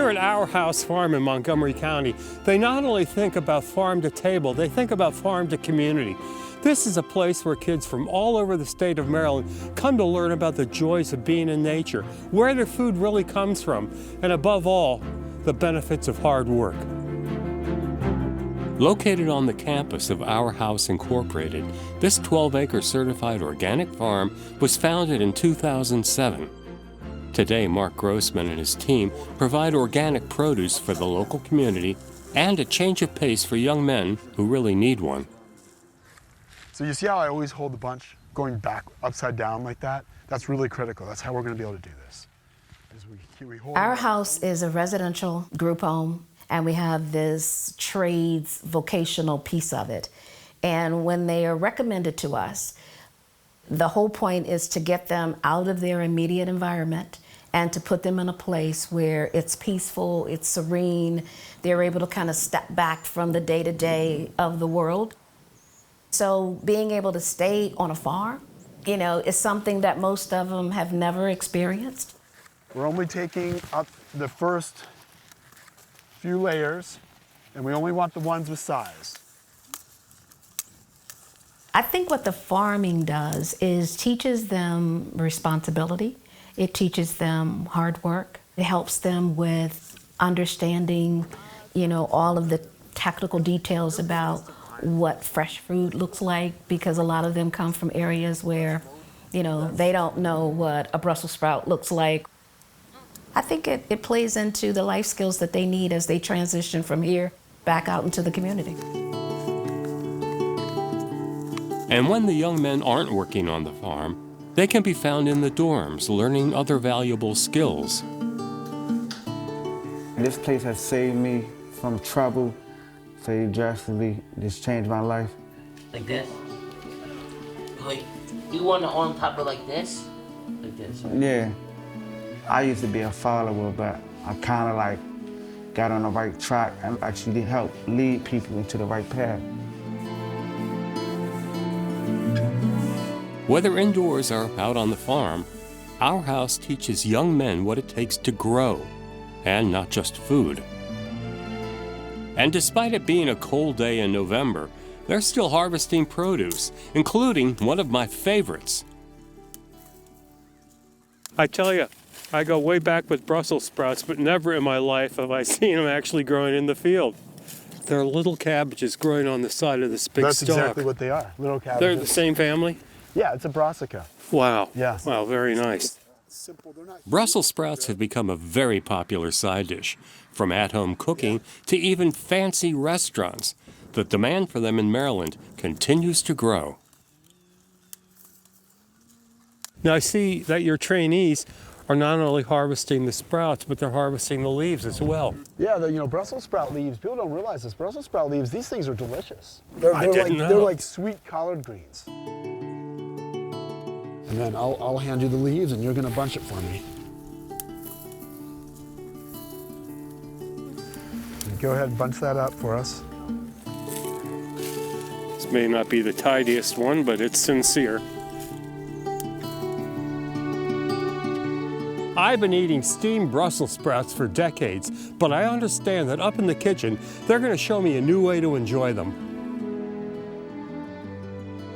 Here at Our House Farm in Montgomery County, they not only think about farm to table, they think about farm to community. This is a place where kids from all over the state of Maryland come to learn about the joys of being in nature, where their food really comes from, and above all, the benefits of hard work. Located on the campus of Our House Incorporated, this 12-acre certified organic farm was founded in 2007. Today, Marc Grossman and his team provide organic produce for the local community and a change of pace for young men who really need one. So you see how I always hold the bunch going back upside down like that? That's really critical. That's how we're going to be able to do this. Our house is a residential group home, and we have this trades vocational piece of it. And when they are recommended to us, the whole point is to get them out of their immediate environment and to put them in a place where it's peaceful, it's serene, they're able to kind of step back from the day-to-day of the world. So being able to stay on a farm, you know, is something that most of them have never experienced. We're only taking up the first few layers, and we only want the ones with size. I think what the farming does is teaches them responsibility. It teaches them hard work. It helps them with understanding, you know, all of the technical details about what fresh fruit looks like, because a lot of them come from areas where, you know, they don't know what a Brussels sprout looks like. I think it plays into the life skills that they need as they transition from here back out into the community. And when the young men aren't working on the farm, they can be found in the dorms learning other valuable skills. This place has saved me from trouble, so drastically just changed my life. Like this? Like, you want it on top of like this? Like this? Yeah. I used to be a follower, but I kind of like got on the right track and actually helped lead people into the right path. Whether indoors or out on the farm, Our House teaches young men what it takes to grow, and not just food. And despite it being a cold day in November, they're still harvesting produce, including one of my favorites. I tell you, I go way back with Brussels sprouts, but never in my life have I seen them actually growing in the field. They're little cabbages growing on the side of this big That's stalk. That's exactly what they are, little cabbages. They're the same family? Yeah, it's a brassica. Wow. Yeah. Wow, very nice. Brussels sprouts have become a very popular side dish, from at-home cooking to even fancy restaurants. The demand for them in Maryland continues to grow. Now I see that your trainees are not only harvesting the sprouts, but they're harvesting the leaves as well. Yeah, Brussels sprout leaves, people don't realize this. Brussels sprout leaves, these things are delicious. I didn't know. They're like sweet collard greens. And then I'll hand you the leaves and you're gonna bunch it for me. And go ahead and bunch that up for us. This may not be the tidiest one, but it's sincere. I've been eating steamed Brussels sprouts for decades, but I understand that up in the kitchen, they're going to show me a new way to enjoy them.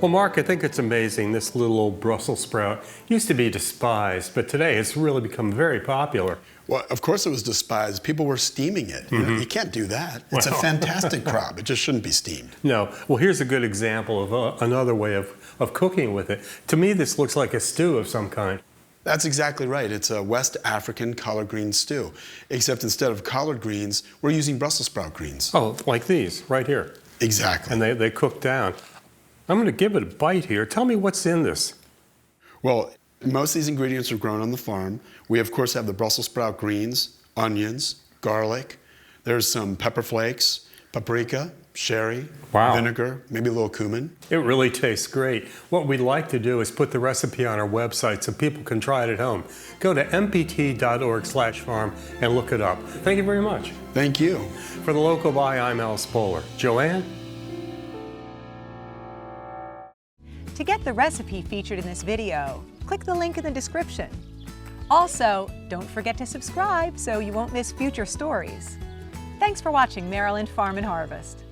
Well, Marc, I think it's amazing this little old Brussels sprout used to be despised, but today it's really become very popular. Well, of course it was despised. People were steaming it. You know, you can't do that. It's a fantastic crop. It just shouldn't be steamed. No. Well, here's a good example of another way of cooking with it. To me, this looks like a stew of some kind. That's exactly right. It's a West African collard green stew, except instead of collard greens, we're using Brussels sprout greens. Oh, like these, right here. Exactly. And they cook down. I'm going to give it a bite here. Tell me what's in this. Well, most of these ingredients are grown on the farm. We, of course, have the Brussels sprout greens, onions, garlic. There's some pepper flakes, paprika, sherry, vinegar, maybe a little cumin. It really tastes great. What we'd like to do is put the recipe on our website so people can try it at home. Go to mpt.org/farm and look it up. Thank you very much. Thank you. For the Local Buy, I'm Al Spoler. Joanne? To get the recipe featured in this video, click the link in the description. Also, don't forget to subscribe so you won't miss future stories. Thanks for watching Maryland Farm and Harvest.